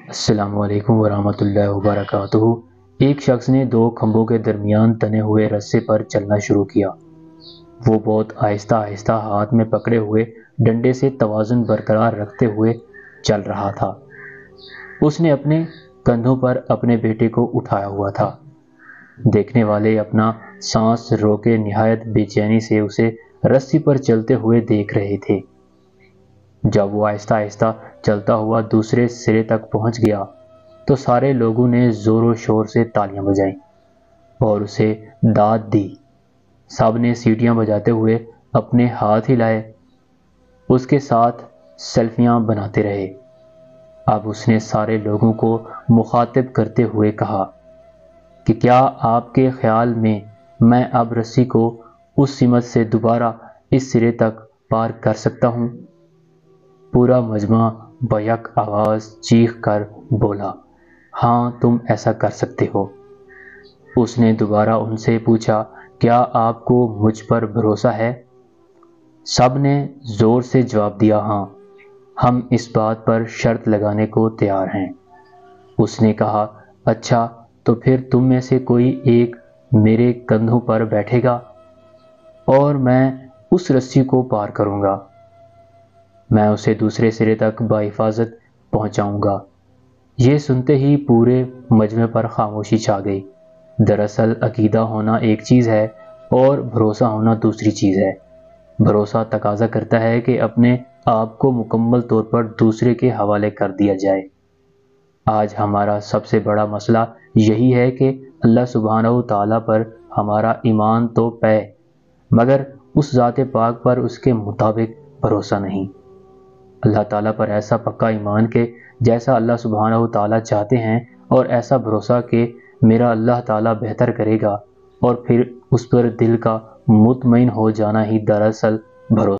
السلام علیکم ورحمۃ اللہ وبرکاتہ۔ ایک شخص نے دو کھمبوں کے درمیان تنے ہوئے رسے پر چلنا شروع کیا۔ وہ بہت آہستہ آہستہ ہاتھ میں پکڑے ہوئے ڈنڈے سے توازن برقرار رکھتے ہوئے چل رہا تھا۔ اس نے اپنے کندھوں پر اپنے بیٹے کو اٹھایا ہوا تھا۔ دیکھنے والے اپنا سانس روکے نہایت بے چینی سے اسے رسی پر چلتے ہوئے دیکھ رہے تھے۔ جب وہ آہستہ آہستہ چلتا ہوا دوسرے سرے تک پہنچ گیا تو سارے لوگوں نے زور و شور سے تالیاں بجائیں اور اسے داد دی۔ سب نے سیٹیاں بجاتے ہوئے اپنے ہاتھ ہلائے، اس کے ساتھ سیلفیاں بناتے رہے۔ اب اس نے سارے لوگوں کو مخاطب کرتے ہوئے کہا کہ کیا آپ کے خیال میں اب رسی کو اس سمت سے دوبارہ اس سرے تک پار کر سکتا ہوں؟ پورا مجمع بیک آواز چیخ کر بولا، ہاں تم ایسا کر سکتے ہو۔ اس نے دوبارہ ان سے پوچھا، کیا آپ کو مجھ پر بھروسہ ہے؟ سب نے زور سے جواب دیا، ہاں ہم اس بات پر شرط لگانے کو تیار ہیں۔ اس نے کہا، اچھا تو پھر تم میں سے کوئی ایک میرے کندھوں پر بیٹھے گا اور میں اس رسی کو پار کروں گا، میں اسے دوسرے سرے تک بحفاظت پہنچاؤں گا۔ یہ سنتے ہی پورے مجمع پر خاموشی چھا گئی۔ دراصل عقیدہ ہونا ایک چیز ہے اور بھروسہ ہونا دوسری چیز ہے۔ بھروسہ تقاضا کرتا ہے کہ اپنے آپ کو مکمل طور پر دوسرے کے حوالے کر دیا جائے۔ آج ہمارا سب سے بڑا مسئلہ یہی ہے کہ اللہ سبحانہ تعالیٰ پر ہمارا ایمان تو ہے مگر اس ذات پاک پر اس کے مطابق بھروسہ نہیں۔ اللہ تعالیٰ پر ایسا پکا ایمان کہ جیسا اللہ سبحانہ تعالیٰ چاہتے ہیں، اور ایسا بھروسہ کہ میرا اللہ تعالیٰ بہتر کرے گا، اور پھر اس پر دل کا مطمئن ہو جانا ہی دراصل بھروسہ